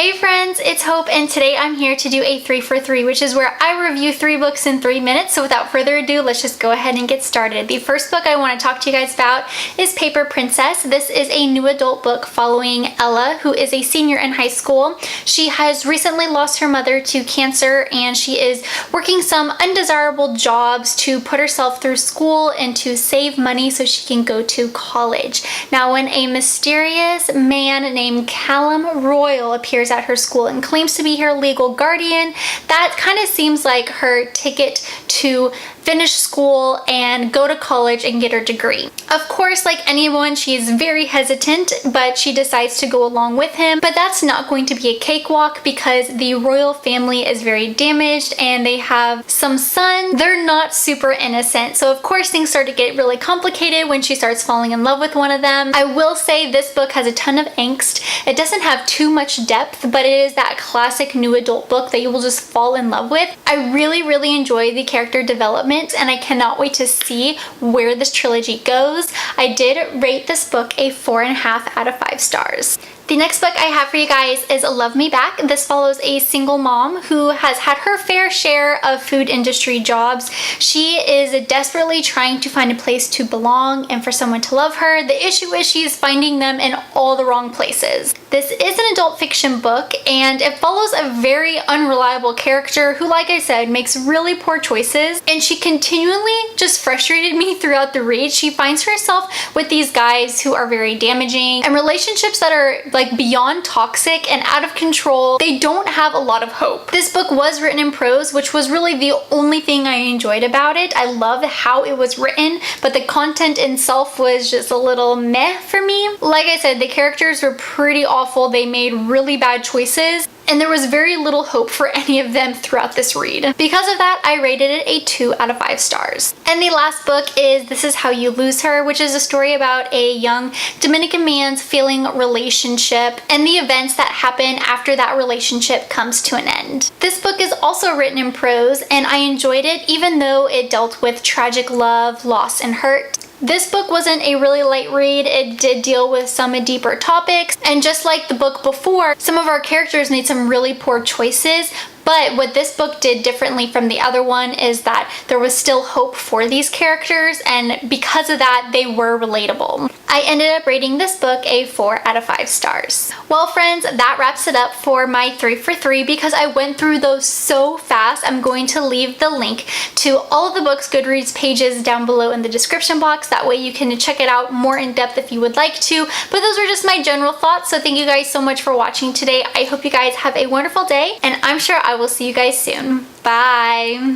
Hey friends, it's Hope, and today I'm here to do a 3 for 3, which is where I review 3 books in 3 minutes. So without further ado, let's just go ahead and get started. The first book I want to talk to you guys about is Paper Princess. This is a new adult book following Ella, who is a senior in high school. She has recently lost her mother to cancer, and she is working some undesirable jobs to put herself through school and to save money so she can go to college. Now, when a mysterious man named Callum Royal appears at her school and claims to be her legal guardian, that kind of seems like her ticket to finish school and go to college and get her degree. Of course, like anyone, she's very hesitant, but she decides to go along with him. But that's not going to be a cakewalk because the royal family is very damaged and they have some sons. They're not super innocent. So of course things start to get really complicated when she starts falling in love with one of them. I will say this book has a ton of angst. It doesn't have too much depth, but it is that classic new adult book that you will just fall in love with. I really enjoy the character development, and I cannot wait to see where this trilogy goes. I did rate this book a 4.5 out of 5 stars. The next book I have for you guys is Love Me Back. This follows a single mom who has had her fair share of food industry jobs. She is desperately trying to find a place to belong and for someone to love her. The issue is she's finding them in all the wrong places. This is an adult fiction book, and it follows a very unreliable character who, like I said, makes really poor choices, and she continually just frustrated me throughout the read. She finds herself with these guys who are very damaging and relationships that are like beyond toxic and out of control. They don't have a lot of hope. This book was written in prose, which was really the only thing I enjoyed about it. I loved how it was written, but the content itself was just a little meh for me. Like I said, the characters were pretty awful. They made really bad choices, and there was very little hope for any of them throughout this read. Because of that, I rated it a 2 out of 5 stars. And the last book is This Is How You Lose Her, which is a story about a young Dominican man's failing relationship and the events that happen after that relationship comes to an end. This book is also written in prose, and I enjoyed it even though it dealt with tragic love, loss, and hurt. This book wasn't a really light read. It did deal with some deeper topics, and just like the book before, some of our characters made some really poor choices. But what this book did differently from the other one is that there was still hope for these characters, and because of that, they were relatable. I ended up rating this book a 4 out of 5 stars. Well friends, that wraps it up for my 3 for 3 because I went through those so fast. I'm going to leave the link to all of the books Goodreads pages down below in the description box. That way you can check it out more in depth if you would like to. But those are just my general thoughts, so thank you guys so much for watching today. I hope you guys have a wonderful day, and I'm sure I will see you guys soon. Bye!